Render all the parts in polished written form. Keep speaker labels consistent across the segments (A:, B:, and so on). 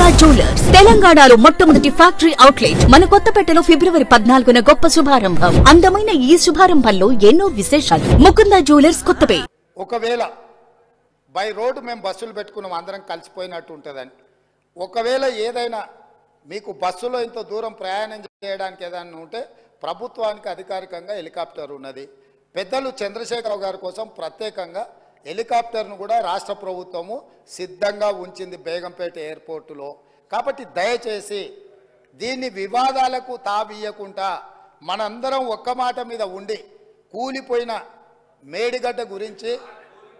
A: Mukunda jewellers తెలంగాణలో మొట్టమొదటి factory outlet మన కొత్తపేటలో ఫిబ్రవరి 14న గొప్ప శుభారంభం. అందమైన ఈ శుభారంభంలో ఎన్నో విశేషాలు. ముకుందా జ్యువెలర్స్ కొత్తపేట.
B: ఒకవేళ బై రోడ్ మేము బస్సులు పెట్టుకున్నాం అందరం కలిసిపోయినట్టు ఉంటుందని. ఒకవేళ ఏదైనా మీకు బస్సులో ఇంత దూరం ప్రయాణం చేయడానికి ఏదైనా ఉంటే ప్రభుత్వానికి అధికారికంగా హెలికాప్టర్ ఉన్నది. పెద్దలు చంద్రశేఖరరావు గారి కోసం ప్రత్యేకంగా హెలికాప్టర్ను కూడా రాష్ట్ర ప్రభుత్వము సిద్ధంగా ఉంచింది బేగంపేట ఎయిర్పోర్టులో. కాబట్టి దయచేసి దీన్ని వివాదాలకు తావియకుండా మనందరం ఒక్క మాట మీద ఉండి కూలిపోయిన మేడిగడ్డ గురించి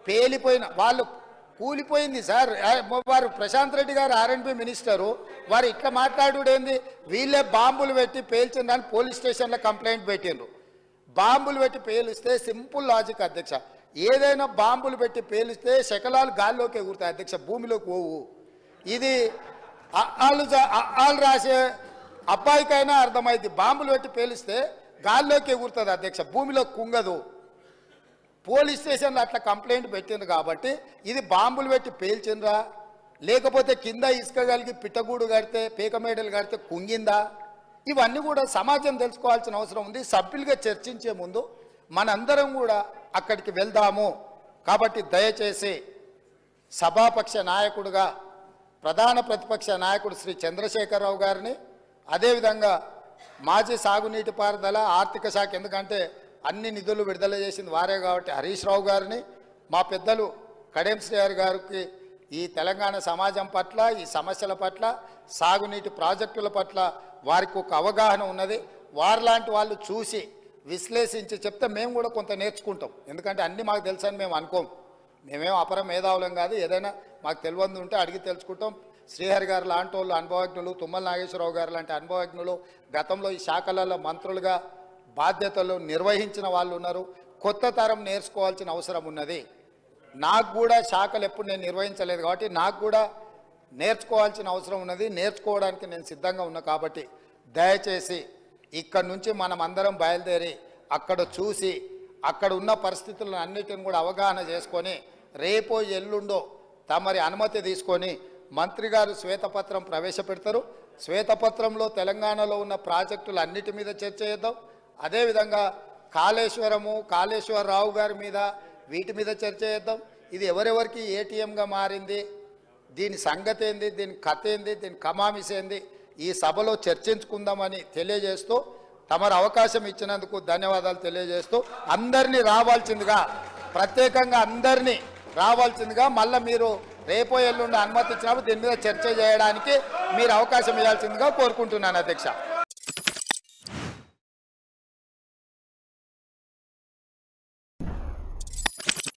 B: పేలిపోయిన వాళ్ళు కూలిపోయింది సార్. వారు ప్రశాంత్ రెడ్డి గారు ఆర్ఎండ్బి మినిస్టరు వారు ఇట్లా మాట్లాడుడేంది? వీళ్ళే బాంబులు పెట్టి పేల్చిందని పోలీస్ స్టేషన్లో కంప్లైంట్ పెట్టిండ్రు. బాంబులు పెట్టి పేలిస్తే సింపుల్ లాజిక్ అధ్యక్ష, ఏదైనా బాంబులు పెట్టి పేలిస్తే శకలాలు గాల్లోకి ఎగురుతాయి అధ్యక్ష, భూమిలోకి పోవు. ఇది వాళ్ళు రాసే అబ్బాయికైనా అర్థమైంది. బాంబులు పెట్టి పేలిస్తే గాల్లోకి ఎగురుతుంది అధ్యక్ష, భూమిలో కుంగదు. పోలీస్ స్టేషన్లో అట్లా కంప్లైంట్ పెట్టిండ్రు కాబట్టి ఇది బాంబులు పెట్టి పేల్చిండ్రా లేకపోతే కింద ఇసుక కలిగి పిట్టగూడు కడితే పీకమేడలు కడితే కుంగిందా? ఇవన్నీ కూడా సమాజం తెలుసుకోవాల్సిన అవసరం ఉంది. సభ్యులుగా చర్చించే ముందు మనందరం కూడా అక్కడికి వెళ్దాము. కాబట్టి దయచేసి సభాపక్ష నాయకుడుగా ప్రధాన ప్రతిపక్ష నాయకుడు శ్రీ చంద్రశేఖరరావు గారిని, అదేవిధంగా మాజీ సాగునీటి పారుదల ఆర్థిక శాఖ, ఎందుకంటే అన్ని నిధులు విడుదల చేసింది వారే కాబట్టి హరీష్ రావు గారిని, మా పెద్దలు కడెం శ్రీహరి గారికి ఈ తెలంగాణ సమాజం పట్ల, ఈ సమస్యల పట్ల, సాగునీటి ప్రాజెక్టుల పట్ల వారికి ఒక అవగాహన ఉన్నది. వారిలాంటి వాళ్ళు చూసి విశ్లేషించి చెప్తే మేము కూడా కొంత నేర్చుకుంటాం. ఎందుకంటే అన్నీ మాకు తెలుసని మేము అనుకోం. మేమేం అపర మేధావులం కాదు. ఏదైనా మాకు తెలియదు ఉంటే అడిగి తెలుసుకుంటాం. శ్రీహరి గారు లాంటి వాళ్ళు అనుభవజ్ఞులు, తుమ్మల నాగేశ్వరరావు గారు లాంటి అనుభవజ్ఞులు, గతంలో ఈ శాఖలలో మంత్రులుగా బాధ్యతలు నిర్వహించిన వాళ్ళు ఉన్నారు. కొత్త తరం నేర్చుకోవాల్సిన అవసరం ఉన్నది. నాకు కూడా శాఖలు ఎప్పుడు నేను నిర్వహించలేదు కాబట్టి నాకు కూడా నేర్చుకోవాల్సిన అవసరం ఉన్నది. నేర్చుకోవడానికి నేను సిద్ధంగా ఉన్నా. కాబట్టి దయచేసి ఇక్కడ నుంచి మనం అందరం బయలుదేరి అక్కడ చూసి అక్కడ ఉన్న పరిస్థితులను అన్నిటిని కూడా అవగాహన చేసుకొని రేపో ఎల్లుండో తమరి అనుమతి తీసుకొని మంత్రి గారు శ్వేతపత్రం ప్రవేశపెడతారు. శ్వేతపత్రంలో తెలంగాణలో ఉన్న ప్రాజెక్టులు అన్నిటి మీద చర్చ చేద్దాం. అదేవిధంగా కాళేశ్వరరావు గారి మీద వీటి మీద చర్చ చేద్దాం. ఇది ఎవరెవరికి ఏటీఎంగా మారింది, దీని సంగతి ఏంది, దీని కథ ఏంది, దీని కమామిస్ ఏంది, ఈ సభలో చర్చించుకుందామని తెలియజేస్తూ తమరు అవకాశం ఇచ్చినందుకు ధన్యవాదాలు తెలియజేస్తూ అందరినీ రావాల్సిందిగా, ప్రత్యేకంగా అందరినీ రావాల్సిందిగా, మళ్ళీ మీరు రేపో ఎల్లుండి అనుమతి ఇచ్చినప్పుడు దీని మీద చర్చ చేయడానికి మీరు అవకాశం ఇవ్వాల్సిందిగా కోరుకుంటున్నాను అధ్యక్ష.